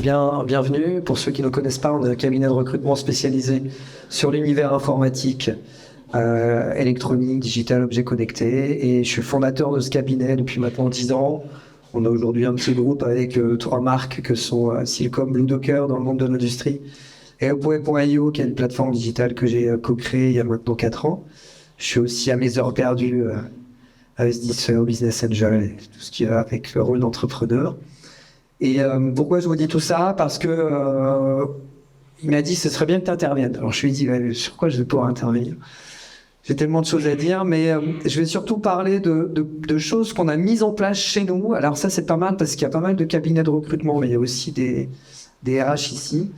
Bienvenue. Pour ceux qui ne connaissent pas, on est un cabinet de recrutement spécialisé sur l'univers informatique, électronique, digital, objets connectés. Et je suis fondateur de ce cabinet depuis maintenant 10 ans. On a aujourd'hui un petit groupe avec 3 marques que sont Silcom, Blue Docker dans le monde de l'industrie et Upway.io qui est une plateforme digitale que j'ai co-créée il y a maintenant 4 ans. Je suis aussi à mes heures perdues investisseur, business angel, et tout ce qui va avec le rôle d'entrepreneur. Et pourquoi je vous dis tout ça? Parce que il m'a dit ce serait bien que tu interviennes. Alors je lui ai dit sur quoi je vais pouvoir intervenir? J'ai tellement de choses à dire, mais je vais surtout parler de choses qu'on a mises en place chez nous. Alors ça c'est pas mal parce qu'il y a pas mal de cabinets de recrutement, mais il y a aussi des RH ici.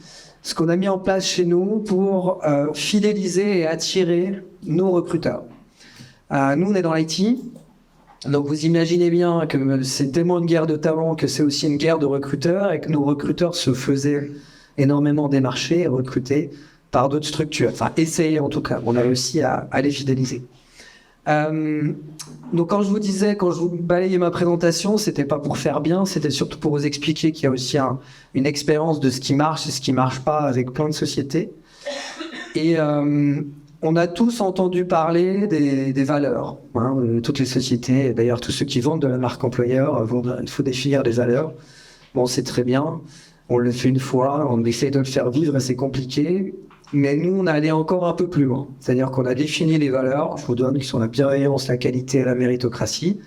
Ce qu'on a mis en place chez nous pour fidéliser et attirer nos recruteurs. Nous on est dans l'IT. Donc vous imaginez bien que c'est tellement une guerre de talents que c'est aussi une guerre de recruteurs et que nos recruteurs se faisaient énormément démarcher et recruter par d'autres structures. Enfin, essayer en tout cas. On a réussi à les fidéliser. Donc quand je vous balayais ma présentation, c'était pas pour faire bien, c'était surtout pour vous expliquer qu'il y a aussi une expérience de ce qui marche et ce qui marche pas avec plein de sociétés. Et on a tous entendu parler des valeurs. Toutes les sociétés, d'ailleurs tous ceux qui vendent de la marque employeur, il faut définir des valeurs. Bon, c'est très bien, on le fait une fois, on essaie de le faire vivre et c'est compliqué. Mais nous, on est allé encore un peu plus loin. C'est-à-dire qu'on a défini les valeurs, je vous donne, qui sont la bienveillance, la qualité et la méritocratie.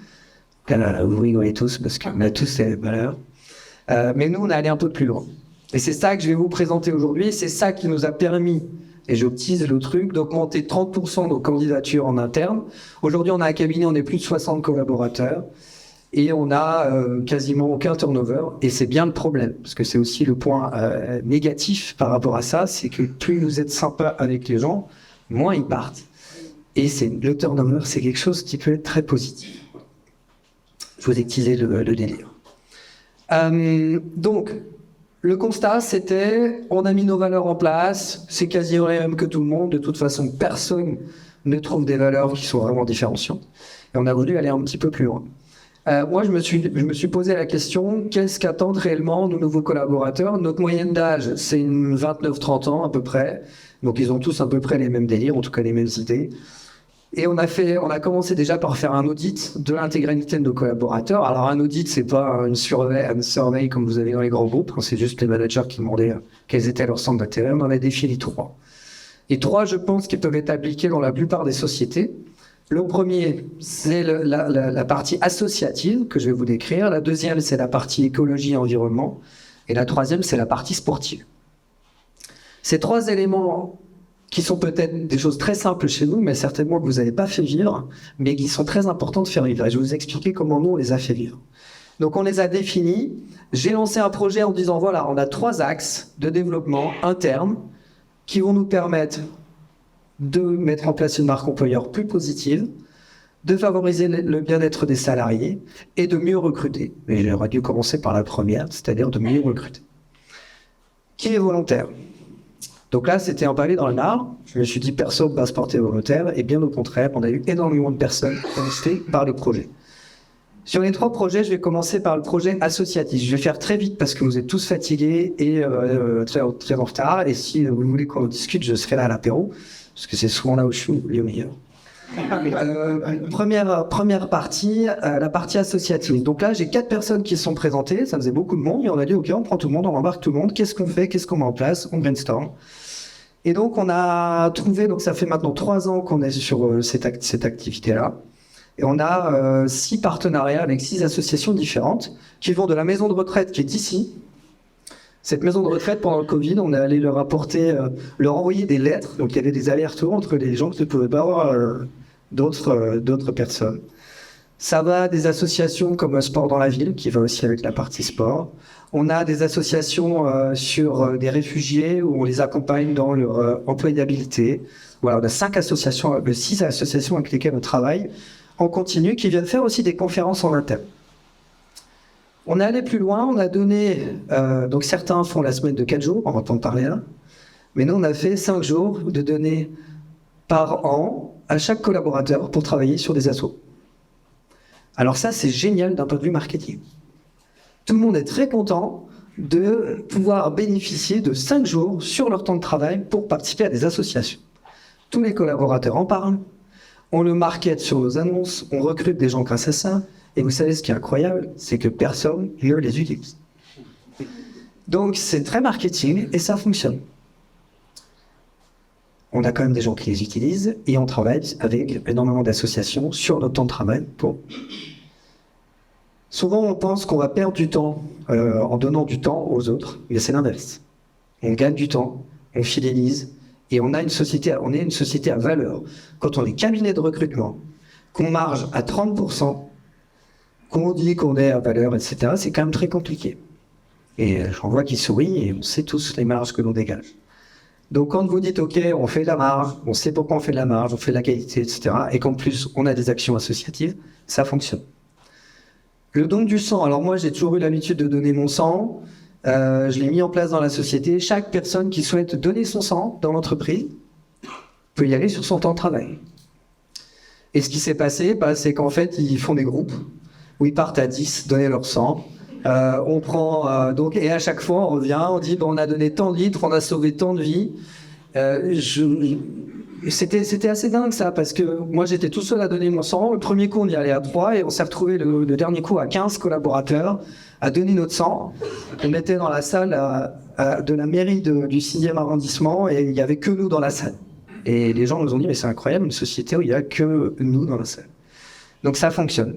Là, vous rigolez tous parce qu'on a tous ces valeurs. Mais nous, on est allé un peu plus loin. Et c'est ça que je vais vous présenter aujourd'hui. C'est ça qui nous a permis, et je tease le truc, d'augmenter 30% nos candidatures en interne. Aujourd'hui, on a un cabinet, on est plus de 60 collaborateurs. Et on a quasiment aucun turnover. Et c'est bien le problème, parce que c'est aussi le point négatif par rapport à ça, c'est que plus vous êtes sympa avec les gens, moins ils partent. Et le turnover, c'est quelque chose qui peut être très positif. Je vous ai teasé le délire. Donc, le constat, c'était, on a mis nos valeurs en place, c'est quasiment les mêmes que tout le monde. De toute façon, personne ne trouve des valeurs qui sont vraiment différenciantes. Et on a voulu aller un petit peu plus loin. Moi, je me suis posé la question, qu'est-ce qu'attendent réellement nos nouveaux collaborateurs? Notre moyenne d'âge, c'est 29-30 ans à peu près. Donc, ils ont tous à peu près les mêmes délires, en tout cas les mêmes idées. Et on a commencé déjà par faire un audit de l'intégralité de nos collaborateurs. Alors, un audit, c'est pas une survey comme vous avez dans les grands groupes. C'est juste les managers qui demandaient quels étaient leurs centres d'intérêt. On en a défini 3. Et 3, je pense, qui peuvent être appliqués dans la plupart des sociétés. Le premier, c'est la partie associative que je vais vous décrire. La deuxième, c'est la partie écologie et environnement. Et la troisième, c'est la partie sportive. Ces 3 éléments qui sont peut-être des choses très simples chez nous, mais certainement que vous n'avez pas fait vivre, mais qui sont très importants de faire vivre. Et je vais vous expliquer comment nous, on les a fait vivre. Donc, on les a définis. J'ai lancé un projet en disant, voilà, on a 3 axes de développement interne qui vont nous permettre de mettre en place une marque employeur plus positive, de favoriser le bien-être des salariés et de mieux recruter. Mais j'aurais dû commencer par la première, c'est-à-dire de mieux recruter. Qui est volontaire? Donc là, c'était emballé dans le Nord. Je me suis dit, personne ne va se porter volontaire. Et bien au contraire, on a eu énormément de personnes restées par le projet. Sur les 3 projets, je vais commencer par le projet associatif. Je vais faire très vite parce que vous êtes tous fatigués et très en retard. Et si vous voulez qu'on discute, je serai là à l'apéro. Parce que c'est souvent là où je suis le meilleur. Première partie, la partie associative. Donc là, j'ai 4 personnes qui se sont présentées, ça faisait beaucoup de monde, et on a dit, ok, on prend tout le monde, on embarque tout le monde, qu'est-ce qu'on fait, qu'est-ce qu'on met en place, on brainstorm. Et donc, on a trouvé, donc ça fait maintenant 3 ans qu'on est sur cette activité-là, et on a 6 partenariats avec 6 associations différentes, qui vont de la maison de retraite qui est ici. Cette maison de retraite, pendant le Covid, on est allé leur envoyer des lettres. Donc, il y avait des allers-retours entre les gens qui ne pouvaient pas avoir d'autres personnes. Ça va des associations comme Sport dans la ville, qui va aussi avec la partie sport. On a des associations sur des réfugiés où on les accompagne dans leur employabilité. Voilà, on a 6 associations avec lesquelles on travaille en continu, qui viennent faire aussi des conférences en interne. On est allé plus loin, on a donné, donc certains font la semaine de 4 jours, on va pas en parler là, mais nous on a fait 5 jours de données par an à chaque collaborateur pour travailler sur des assos. Alors ça, c'est génial d'un point de vue marketing. Tout le monde est très content de pouvoir bénéficier de 5 jours sur leur temps de travail pour participer à des associations. Tous les collaborateurs en parlent, on le market sur nos annonces, on recrute des gens grâce à ça, et vous savez ce qui est incroyable, c'est que personne ne les utilise. Donc c'est très marketing et ça fonctionne. On a quand même des gens qui les utilisent et on travaille avec énormément d'associations sur notre temps de travail pour... Souvent, on pense qu'on va perdre du temps en donnant du temps aux autres, mais c'est l'inverse. On gagne du temps, on fidélise, et on est une société à valeur. Quand on est cabinet de recrutement, qu'on marge à 30%, qu'on dit qu'on est à valeur, etc., c'est quand même très compliqué. Et j'en vois qui sourient, et on sait tous les marges que l'on dégage. Donc quand vous dites, OK, on fait de la marge, on sait pourquoi on fait de la marge, on fait de la qualité, etc., et qu'en plus, on a des actions associatives, ça fonctionne. Le don du sang, alors moi j'ai toujours eu l'habitude de donner mon sang, je l'ai mis en place dans la société. Chaque personne qui souhaite donner son sang dans l'entreprise peut y aller sur son temps de travail. Et ce qui s'est passé, c'est qu'en fait ils font des groupes où ils partent à 10 donner leur sang. On prend donc, et à chaque fois on revient, on dit on a donné tant de litres, on a sauvé tant de vies. C'était assez dingue ça, parce que moi j'étais tout seul à donner mon sang. Le premier coup on y allait à 3 et on s'est retrouvé le dernier coup à 15 collaborateurs à donner notre sang. On était dans la salle de la mairie du 6e arrondissement et il n'y avait que nous dans la salle. Et les gens nous ont dit mais c'est incroyable, une société où il n'y a que nous dans la salle. Donc ça fonctionne.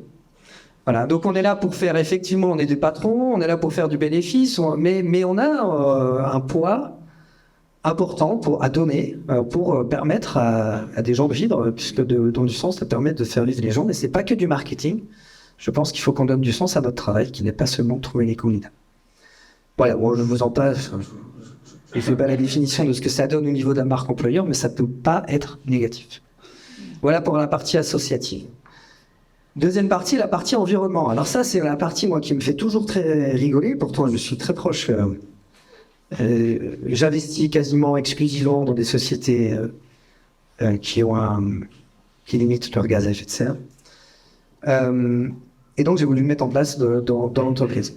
Voilà, donc on est là pour faire, effectivement, on est des patrons, on est là pour faire du bénéfice, mais on a un poids important à donner pour permettre à des gens de vivre, puisque don du sens, ça permet de faire vivre les gens, mais c'est pas que du marketing. Je pense qu'il faut qu'on donne du sens à notre travail, qui n'est pas seulement de trouver les candidats. Voilà, bon, je vous en passe, je ne fais pas la définition de ce que ça donne au niveau de la marque employeur, mais ça ne peut pas être négatif. Voilà pour la partie associative. Deuxième partie, la partie environnement. Alors ça, c'est la partie, moi, qui me fait toujours très rigoler, pourtant je suis très proche. J'investis quasiment exclusivement dans des sociétés qui limitent leur gaz à effet de serre. Et donc j'ai voulu le mettre en place dans l'entreprise.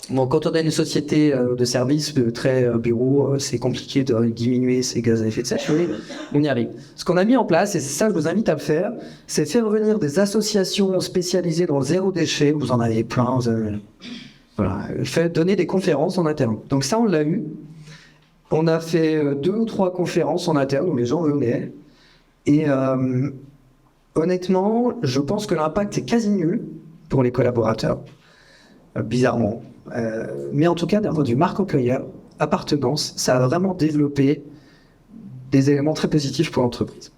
Bon, quand on a une société de services très bureau, c'est compliqué de diminuer ces gaz à effet de serre, mais on y arrive. Ce qu'on a mis en place, et c'est ça que je vous invite à le faire, c'est faire venir des associations spécialisées dans le zéro déchet. Vous en avez plein, voilà, donner des conférences en interne. Donc ça, on l'a eu. On a fait 2 ou 3 conférences en interne où les gens venaient. Et honnêtement, je pense que l'impact est quasi nul pour les collaborateurs, bizarrement. Mais en tout cas, d'un point de vue marque employeur, appartenance, ça a vraiment développé des éléments très positifs pour l'entreprise.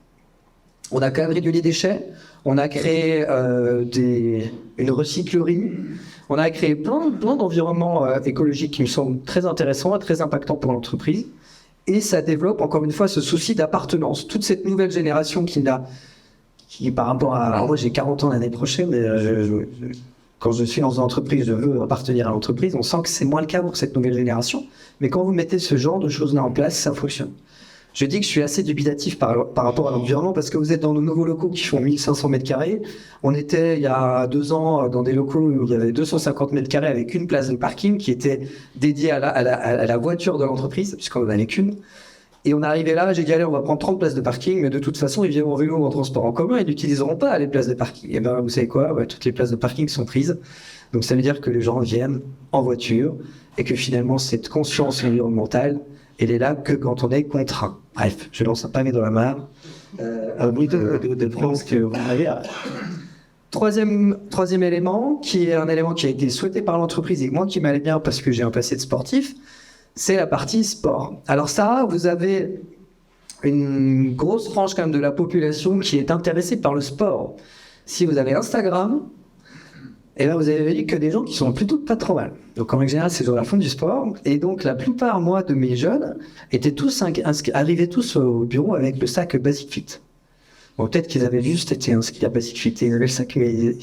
On a quand même réduit les déchets, on a créé une recyclerie, on a créé plein d'environnements écologiques qui me semblent très intéressants et très impactants pour l'entreprise. Et ça développe encore une fois ce souci d'appartenance. Toute cette nouvelle génération qui par rapport à... Alors moi j'ai 40 ans l'année prochaine, mais quand je suis dans une entreprise, je veux appartenir à l'entreprise. On sent que c'est moins le cas pour cette nouvelle génération. Mais quand vous mettez ce genre de choses-là en place, ça fonctionne. Je dis que je suis assez dubitatif par rapport à l'environnement parce que vous êtes dans nos nouveaux locaux qui font 1500 mètres carrés. On était il y a 2 ans dans des locaux où il y avait 250 mètres carrés avec une place de parking qui était dédiée à la voiture de l'entreprise, puisqu'on n'en avait qu'une. Et on est arrivé là, j'ai dit allez, on va prendre 30 places de parking, mais de toute façon, ils viennent en vélo ou en transport en commun, ils n'utiliseront pas les places de parking. Et ben, vous savez quoi, toutes les places de parking sont prises. Donc ça veut dire que les gens viennent en voiture et que finalement, cette conscience environnementale, elle est là que quand on est contraint. Bref, je lance un pavé dans la mare. Un bruit de France que vous avez. Troisième élément, qui est un élément qui a été souhaité par l'entreprise et moi qui m'allait bien parce que j'ai un passé de sportif, c'est la partie sport. Alors ça, vous avez une grosse frange quand même de la population qui est intéressée par le sport. Si vous avez Instagram, et ben vous avez vu que des gens qui sont plutôt pas trop mal. Donc en règle générale, c'est sur la fond du sport. Et donc la plupart, moi, de mes jeunes, arrivaient tous au bureau avec le sac Basic Fit. Bon, peut-être qu'ils avaient juste été inscrits à Basic Fit et ils avaient le sac.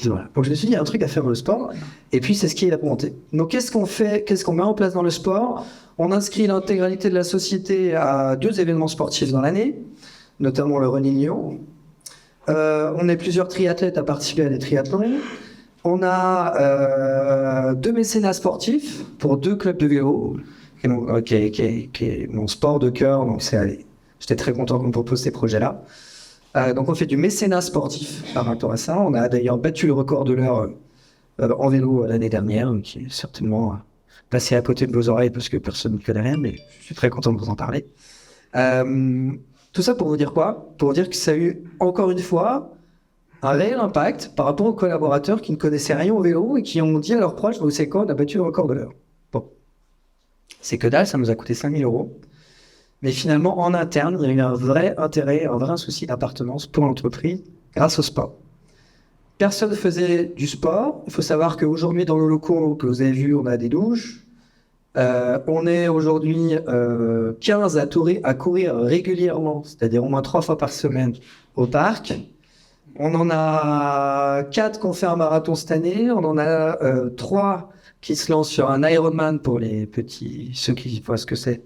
Voilà. Donc je me suis dit, il y a un truc à faire dans le sport. Et puis c'est ce qui est la volonté. Donc qu'est-ce qu'on fait? Qu'est-ce qu'on met en place dans le sport? On inscrit l'intégralité de la société à 2 événements sportifs dans l'année, notamment le Running Lyon. On est plusieurs triathlètes à participer à des triathlons. On a 2 mécénats sportifs pour 2 clubs de vélo, qui est mon sport de cœur, donc j'étais très content qu'on me propose ces projets-là. Donc on fait du mécénat sportif par rapport à ça. On a d'ailleurs battu le record de l'heure en vélo l'année dernière, qui est certainement passé à côté de vos oreilles parce que personne ne connaît rien, mais je suis très content de vous en parler. Tout ça pour vous dire quoi? Pour vous dire que ça a eu, encore une fois, un réel impact par rapport aux collaborateurs qui ne connaissaient rien au vélo et qui ont dit à leurs proches, vous savez quoi, on a battu le record de l'heure. Bon, c'est que dalle, ça nous a coûté 5 000 €. Mais finalement, en interne, il y a eu un vrai intérêt, un vrai souci d'appartenance pour l'entreprise grâce au sport. Personne ne faisait du sport. Il faut savoir qu'aujourd'hui, dans nos locaux que vous avez vus, on a des douches. On est aujourd'hui 15 à courir régulièrement, c'est-à-dire au moins 3 fois par semaine au parc. On en a 4 qui ont fait un marathon cette année. On en a 3 qui se lancent sur un Ironman pour les petits, ceux qui voient ce que c'est,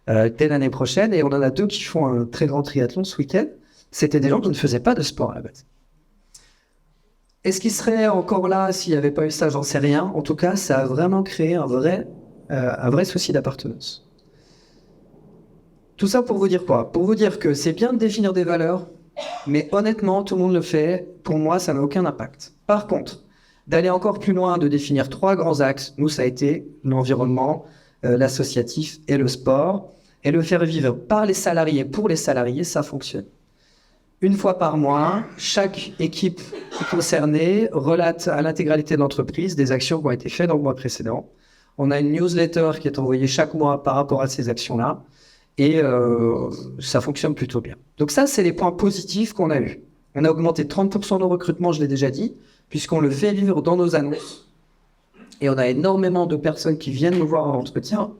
dès l'année prochaine. Et on en a 2 qui font un très grand triathlon ce week-end. C'était des gens qui ne faisaient pas de sport à la base. Est-ce qu'ils seraient encore là s'il n'y avait pas eu ça? J'en sais rien. En tout cas, ça a vraiment créé un vrai souci d'appartenance. Tout ça pour vous dire quoi? Pour vous dire que c'est bien de définir des valeurs, mais honnêtement, tout le monde le fait. Pour moi, ça n'a aucun impact. Par contre, d'aller encore plus loin, de définir 3 grands axes, nous, ça a été l'environnement, l'associatif et le sport, et le faire vivre par les salariés, pour les salariés, ça fonctionne. Une fois par mois, chaque équipe concernée relate à l'intégralité de l'entreprise des actions qui ont été faites dans le mois précédent. On a une newsletter qui est envoyée chaque mois par rapport à ces actions-là. Et ça fonctionne plutôt bien. Donc ça, c'est les points positifs qu'on a eus. On a augmenté 30% nos recrutements, je l'ai déjà dit, puisqu'on le fait vivre dans nos annonces. Et on a énormément de personnes qui viennent nous voir en entretien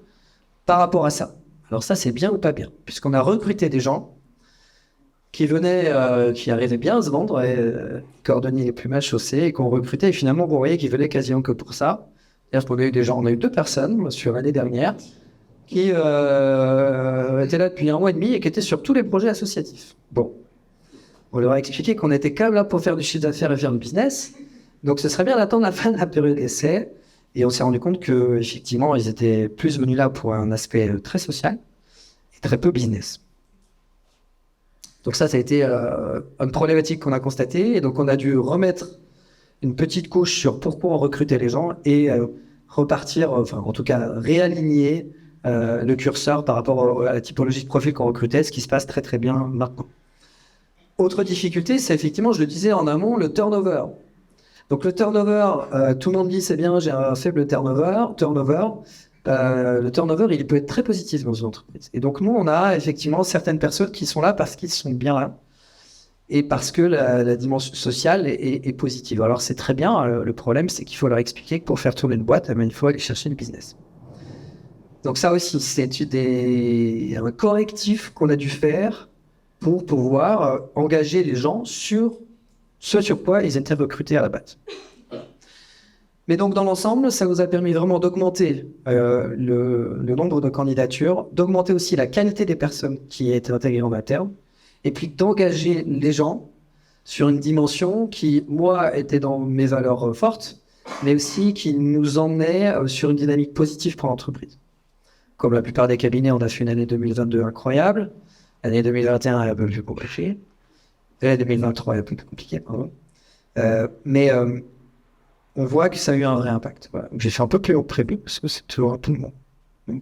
par rapport à ça. Alors ça, c'est bien ou pas bien? Puisqu'on a recruté des gens qui venaient, qui arrivaient bien à se vendre, cordonniers les plus mal chaussés, et qu'on recrutait. Et finalement, vous voyez qu'ils venaient quasiment que pour ça. C'est-à-dire qu'on a eu des gens, on a eu 2 personnes sur l'année dernière qui était là depuis 1 mois et demi et qui était sur tous les projets associatifs. Bon, on leur a expliqué qu'on était quand même là pour faire du chiffre d'affaires et faire du business, donc ce serait bien d'attendre la fin de la période d'essai, et on s'est rendu compte qu'effectivement, ils étaient plus venus là pour un aspect très social et très peu business. Donc ça a été une problématique qu'on a constatée, et donc on a dû remettre une petite couche sur pourquoi on recrutait les gens et repartir, enfin en tout cas réaligner le curseur par rapport à la typologie de profil qu'on recrutait, ce qui se passe très très bien maintenant. Autre difficulté, c'est effectivement, je le disais en amont, le turnover. Donc le turnover, tout le monde dit c'est bien, j'ai un faible turnover. Le turnover, il peut être très positif dans une entreprise. Et donc nous, on a effectivement certaines personnes qui sont là parce qu'ils sont bien là et parce que la dimension sociale est positive. Alors c'est très bien, le problème c'est qu'il faut leur expliquer que pour faire tourner une boîte, il faut aller chercher du business. Donc ça aussi, c'est un correctif qu'on a dû faire pour pouvoir engager les gens sur ce sur quoi ils étaient recrutés à la base. Mais donc dans l'ensemble, ça nous a permis vraiment d'augmenter le nombre de candidatures, d'augmenter aussi la qualité des personnes qui étaient intégrées en interne, et puis d'engager les gens sur une dimension qui, moi, était dans mes valeurs fortes, mais aussi qui nous emmenait sur une dynamique positive pour l'entreprise. Comme la plupart des cabinets, on a fait une année 2022 incroyable. L'année 2021 est un peu plus compliquée. L'année 2023 est un peu plus compliquée, pardon. Mais on voit que ça a eu un vrai impact. Voilà. J'ai fait un peu plus haut prévu parce que c'est toujours un peu de monde.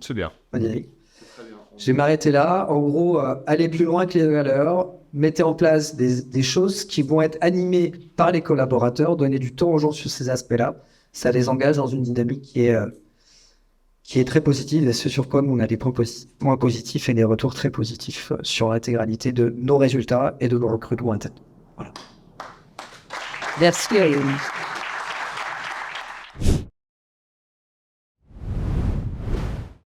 C'est bien. Je vais m'arrêter là. En gros, aller plus loin que les valeurs, mettez en place des choses qui vont être animées par les collaborateurs, donner du temps aux gens sur ces aspects-là. Ça les engage dans une dynamique qui est très positive, et ce sur quoi on a des points positifs et des retours très positifs sur l'intégralité de nos résultats et de nos recrutements internes. Voilà. Merci.